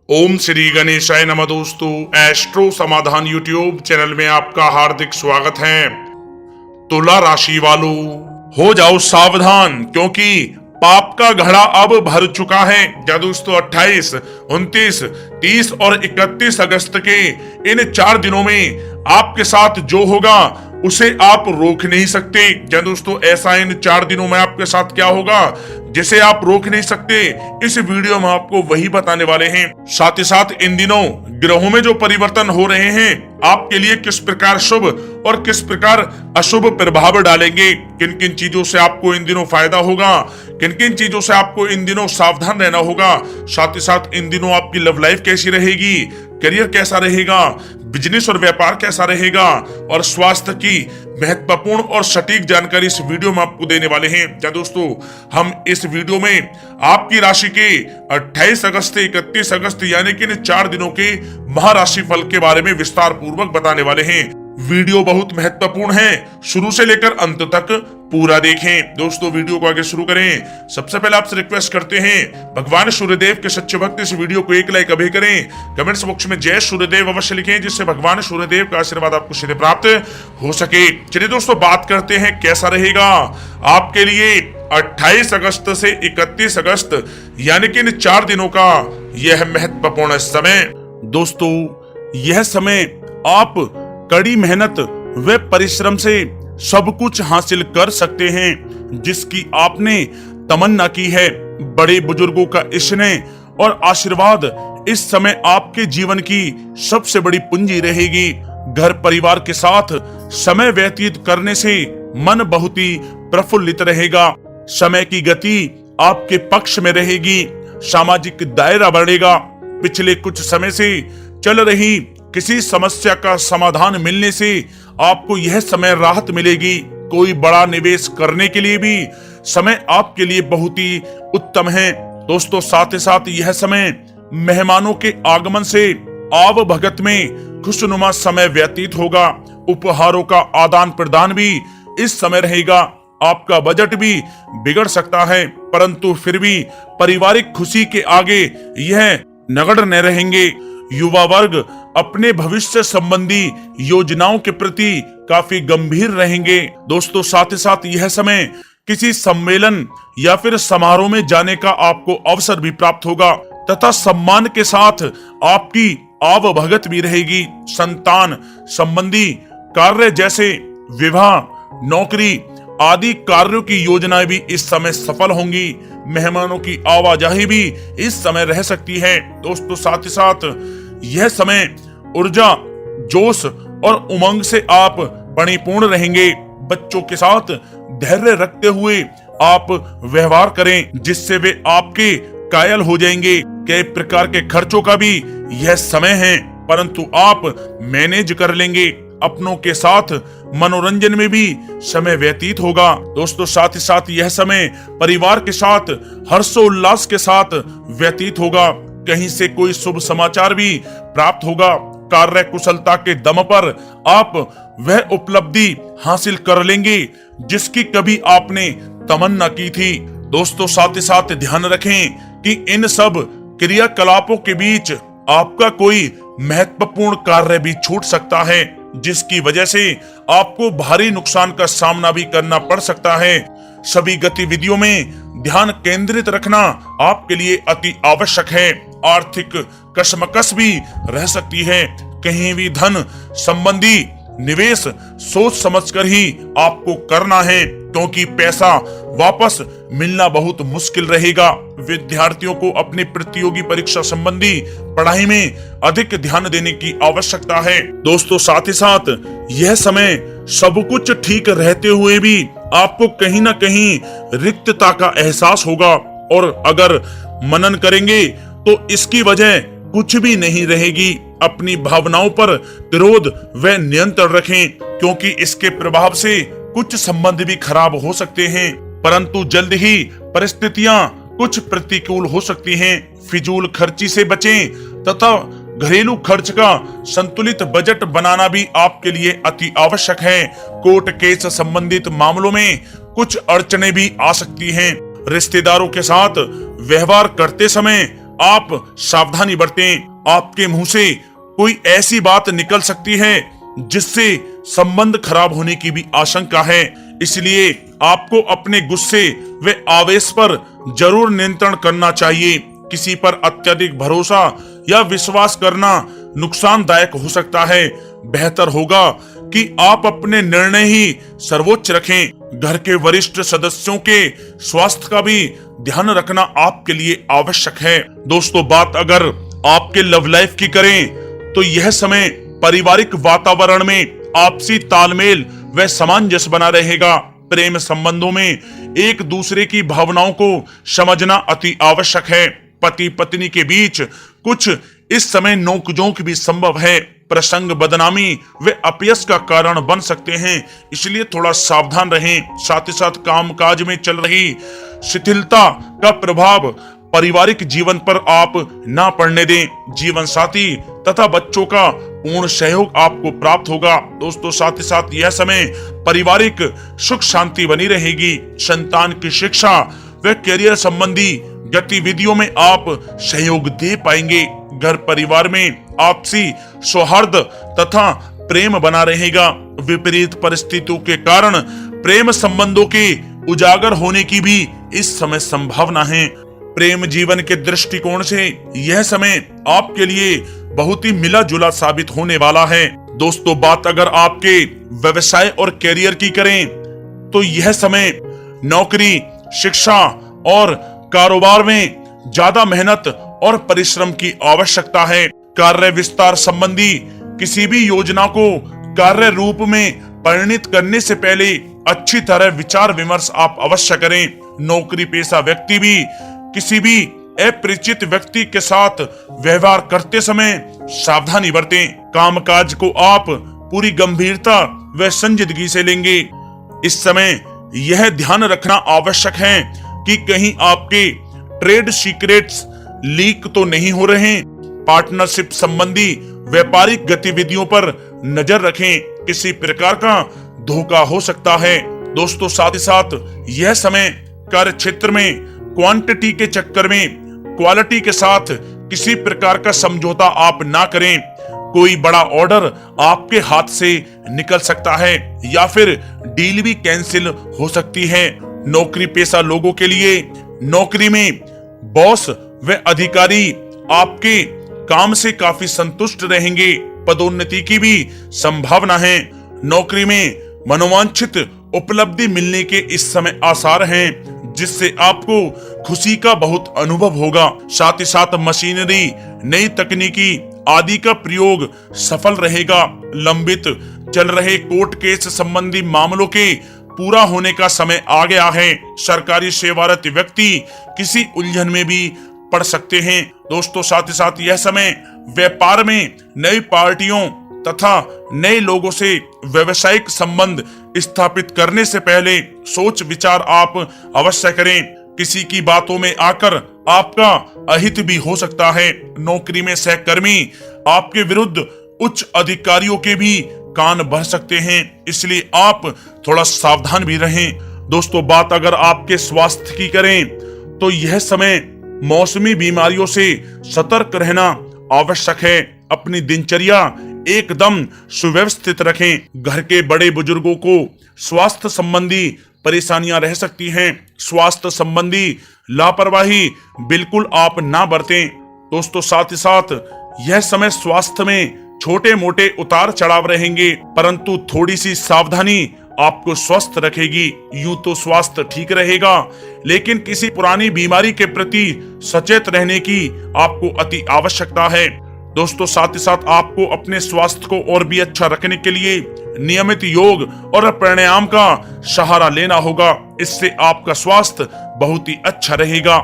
ओम श्री गणेशाय नमः। दोस्तों, एस्ट्रो समाधान यूट्यूब चैनल में आपका हार्दिक स्वागत है। तुला राशि वालों, हो जाओ सावधान क्योंकि पाप का घड़ा अब भर चुका है। या दोस्तों 28, 29, 30 और 31 अगस्त के इन 4 दिनों में आपके साथ जो होगा उसे आप रोक नहीं सकते। या दोस्तों ऐसा इन 4 दिनों में आपके साथ क्या होगा जिसे आप रोक नहीं सकते, इस वीडियो में आपको वही बताने वाले हैं। साथ ही साथ इन दिनों ग्रहों में जो परिवर्तन हो रहे हैं आपके लिए किस प्रकार शुभ और किस प्रकार अशुभ प्रभाव डालेंगे, किन किन चीजों से आपको इन दिनों फायदा होगा, किन किन चीजों से आपको इन दिनों सावधान रहना होगा। साथ ही साथ इन दिनों आपकी लव लाइफ कैसी रहेगी, करियर कैसा रहेगा, बिजनेस और व्यापार कैसा रहेगा और स्वास्थ्य की महत्वपूर्ण और सटीक जानकारी इस वीडियो में आपको देने वाले हैं। क्या दोस्तों, हम इस वीडियो में आपकी राशि के 28 अगस्त से 31 अगस्त यानी कि इन 4 दिनों के महाराशि फल के बारे में विस्तार पूर्वक बताने वाले हैं। वीडियो बहुत महत्वपूर्ण है, शुरू से लेकर अंत तक पूरा देखें। दोस्तों वीडियो को आगे शुरू करें सबसे पहले आपसे रिक्वेस्ट करते हैं, भगवान सूर्यदेव के सच्चे भक्त इस वीडियो को एक लाइक अभी करें। कमेंट्स बॉक्स में जय सूर्यदेव अवश्य लिखें जिससे भगवान सूर्यदेव का आशीर्वाद आपको सीधे प्राप्त हो सके। चलिए दोस्तों बात करते हैं कैसा रहेगा आपके लिए 28 अगस्त से 31 अगस्त यानी कि इन 4 दिनों का यह महत्वपूर्ण समय। दोस्तों यह समय आप कड़ी मेहनत व परिश्रम से सब कुछ हासिल कर सकते हैं जिसकी आपने तमन्ना की है। बड़े बुजुर्गों का स्नेह और आशीर्वाद इस समय आपके जीवन की सबसे बड़ी पूंजी रहेगी। घर परिवार के साथ समय व्यतीत करने से मन बहुत ही प्रफुल्लित रहेगा। समय की गति आपके पक्ष में रहेगी, सामाजिक दायरा बढ़ेगा। पिछले कुछ समय से चल रही किसी समस्या का समाधान मिलने से आपको यह समय राहत मिलेगी। कोई बड़ा निवेश करने के लिए भी समय आपके लिए बहुत ही उत्तम है। दोस्तों साथ ही साथ यह समय मेहमानों के आगमन से आव भगत में खुशनुमा समय व्यतीत होगा। उपहारों का आदान प्रदान भी इस समय रहेगा। आपका बजट भी बिगड़ सकता है परंतु फिर भी पारिवारिक खुशी के आगे यह नगण्य न रहेंगे। युवा वर्ग अपने भविष्य संबंधी योजनाओं के प्रति काफी गंभीर रहेंगे। दोस्तों साथ ही साथ यह समय किसी सम्मेलन या फिर समारोह में जाने का आपको अवसर भी प्राप्त होगा तथा सम्मान के साथ आपकी आवभगत भी रहेगी। संतान संबंधी कार्य जैसे विवाह, नौकरी आदि कार्यों की योजनाएं भी इस समय सफल होंगी। मेहमानों की आवाजाही भी इस समय रह सकती है। दोस्तों साथ ही साथ यह समय ऊर्जा, जोश और उमंग से आप परिपूर्ण रहेंगे। बच्चों के साथ धैर्य रखते हुए आप व्यवहार करें जिससे वे आपके कायल हो जाएंगे। कई प्रकार के खर्चों का भी यह समय है परंतु आप मैनेज कर लेंगे। अपनों के साथ मनोरंजन में भी समय व्यतीत होगा। दोस्तों साथ ही साथ यह समय परिवार के साथ हर्षोल्लास के साथ व्यतीत होगा। कहीं से कोई शुभ समाचार भी प्राप्त होगा। कार्य कुशलता के दम पर आप वह उपलब्धि हासिल कर लेंगे जिसकी कभी आपने तमन्ना की थी। दोस्तों साथ ही साथ ध्यान रखें कि इन सब क्रियाकलापों के बीच आपका कोई महत्वपूर्ण कार्य भी छूट सकता है जिसकी वजह से आपको भारी नुकसान का सामना भी करना पड़ सकता है। सभी गतिविधियों में ध्यान केंद्रित रखना आपके लिए अति आवश्यक है। आर्थिक कशमकश भी रह सकती है। कहीं भी धन संबंधी निवेश सोच समझकर ही आपको करना है क्योंकि पैसा वापस मिलना बहुत मुश्किल रहेगा। विद्यार्थियों को अपनी प्रतियोगी परीक्षा संबंधी पढ़ाई में अधिक ध्यान देने की आवश्यकता है। दोस्तों साथ ही साथ यह समय सब कुछ ठीक रहते हुए भी आपको कहीं ना कहीं रिक्तता का एहसास होगा और अगर मनन करेंगे तो इसकी वजह कुछ भी नहीं रहेगी। अपनी भावनाओं पर क्रोध व नियंत्रण रखें क्योंकि इसके प्रभाव से कुछ संबंध भी खराब हो सकते हैं परंतु जल्द ही परिस्थितियां कुछ प्रतिकूल हो सकती हैं। फिजूल खर्ची से बचें तथा घरेलू खर्च का संतुलित बजट बनाना भी आपके लिए अति आवश्यक है। कोर्ट केस संबंधित मामलों में कुछ अड़चने भी आ सकती हैं। रिश्तेदारों के साथ व्यवहार करते समय आप सावधानी बरतें। आपके मुंह से कोई ऐसी बात निकल सकती है जिससे संबंध खराब होने की भी आशंका है, इसलिए आपको अपने गुस्से व आवेश पर जरूर नियंत्रण करना चाहिए। किसी पर अत्यधिक भरोसा या विश्वास करना नुकसानदायक हो सकता है। बेहतर होगा कि आप अपने निर्णय ही सर्वोच्च रखें। घर के वरिष्ठ सदस्यों के स्वास्थ्य का भी ध्यान रखना आपके लिए आवश्यक है। दोस्तों, बात अगर आपके लव लाइफ की करें तो यह समय पारिवारिक वातावरण में आपसी तालमेल व सामंजस्य बना रहेगा। प्रेम संबंधों में एक दूसरे की भावनाओं को समझना अति आवश्यक है। पति पत्नी के बीच कुछ इस समय नोकझोंक भी संभव है। प्रसंग बदनामी व अपयश का कारण बन सकते हैं, इसलिए थोड़ा सावधान रहें। साथ ही साथ कामकाज में चल रही शिथिलता का प्रभाव पारिवारिक जीवन पर आप ना पड़ने दें। जीवन साथी तथा बच्चों का पूर्ण सहयोग आपको प्राप्त होगा। दोस्तों, साथ ही साथ यह समय पारिवारिक सुख शांति बनी रहेगी। संतान की शिक्षा व करियर संबंधी गतिविधियों में आप सहयोग दे पाएंगे। घर परिवार में आपसी सौहार्द तथा प्रेम बना रहेगा। विपरीत परिस्थितियों के कारण प्रेम संबंधों के उजागर होने की भी इस समय संभावना है। प्रेम जीवन के दृष्टिकोण से यह समय आपके लिए बहुत ही मिला जुला साबित होने वाला है। दोस्तों, बात अगर आपके व्यवसाय और करियर की करें तो यह समय नौकरी, शिक्षा और कारोबार में ज्यादा मेहनत और परिश्रम की आवश्यकता है। कार्य विस्तार संबंधी किसी भी योजना को कार्य रूप में परिणित करने से पहले अच्छी तरह विचार विमर्श आप अवश्य करें। नौकरी पेशा व्यक्ति भी किसी भी अपरिचित व्यक्ति के साथ व्यवहार करते समय सावधानी बरतें। कामकाज को आप पूरी गंभीरता व संजीदगी से लेंगे। इस समय यह ध्यान रखना आवश्यक है कि कहीं आपके ट्रेड सीक्रेट्स लीक तो नहीं हो रहे। पार्टनरशिप संबंधी व्यापारिक गतिविधियों पर नजर रखें, किसी प्रकार का धोखा हो सकता है। दोस्तों, साथ ही साथ यह समय कार्य क्षेत्र में क्वांटिटी के चक्कर में क्वालिटी के साथ किसी प्रकार का समझौता आप ना करें। कोई बड़ा ऑर्डर आपके हाथ से निकल सकता है या फिर डील भी कैंसिल हो सकती है। नौकरी पेशा लोगों के लिए नौकरी में बॉस व अधिकारी आपके काम से काफी संतुष्ट रहेंगे। पदोन्नति की भी संभावना है। नौकरी में मनोवांछित उपलब्धि मिलने के इस समय आसार हैं, जिससे आपको खुशी का बहुत अनुभव होगा। साथ ही साथ मशीनरी, नई तकनीकी आदि का प्रयोग सफल रहेगा। लंबित चल रहे कोर्ट केस संबंधी मामलों के पूरा होने का समय आ गया है। सरकारी सेवारत व्यक्ति किसी उलझन में भी पड़ सकते हैं। दोस्तों, साथ ही साथ यह समय व्यापार में नई पार्टियों तथा नए लोगों से व्यवसायिक संबंध स्थापित करने से पहले सोच विचार आप अवश्य करें। किसी की बातों में आकर आपका अहित भी हो सकता है। नौकरी में सहकर्मी आपके विरुद्ध उच्च अधिकारियों के भी कान भर सकते हैं, इसलिए आप थोड़ा सावधान भी रहें। दोस्तों, बात अगर आपके स्वास्थ्य की करें तो यह समय मौसमी बीमारियों से सतर्क रहना आवश्यक है। अपनी दिनचर्या एकदम सुव्यवस्थित रखें। घर के बड़े बुजुर्गों को स्वास्थ्य संबंधी परेशानियां रह सकती हैं। स्वास्थ्य संबंधी लापरवाही बिल्कुल आप ना बरतें। दोस्तों, साथ ही साथ यह समय स्वास्थ्य में छोटे मोटे उतार चढ़ाव रहेंगे, परंतु थोड़ी सी सावधानी आपको स्वस्थ रखेगी। यूं तो स्वास्थ्य ठीक रहेगा, लेकिन किसी पुरानी बीमारी के प्रति सचेत रहने की आपको अति आवश्यकता है। दोस्तों, साथ ही साथ आपको अपने स्वास्थ्य को और भी अच्छा रखने के लिए नियमित योग और प्राणायाम का सहारा लेना होगा। इससे आपका स्वास्थ्य बहुत ही अच्छा रहेगा।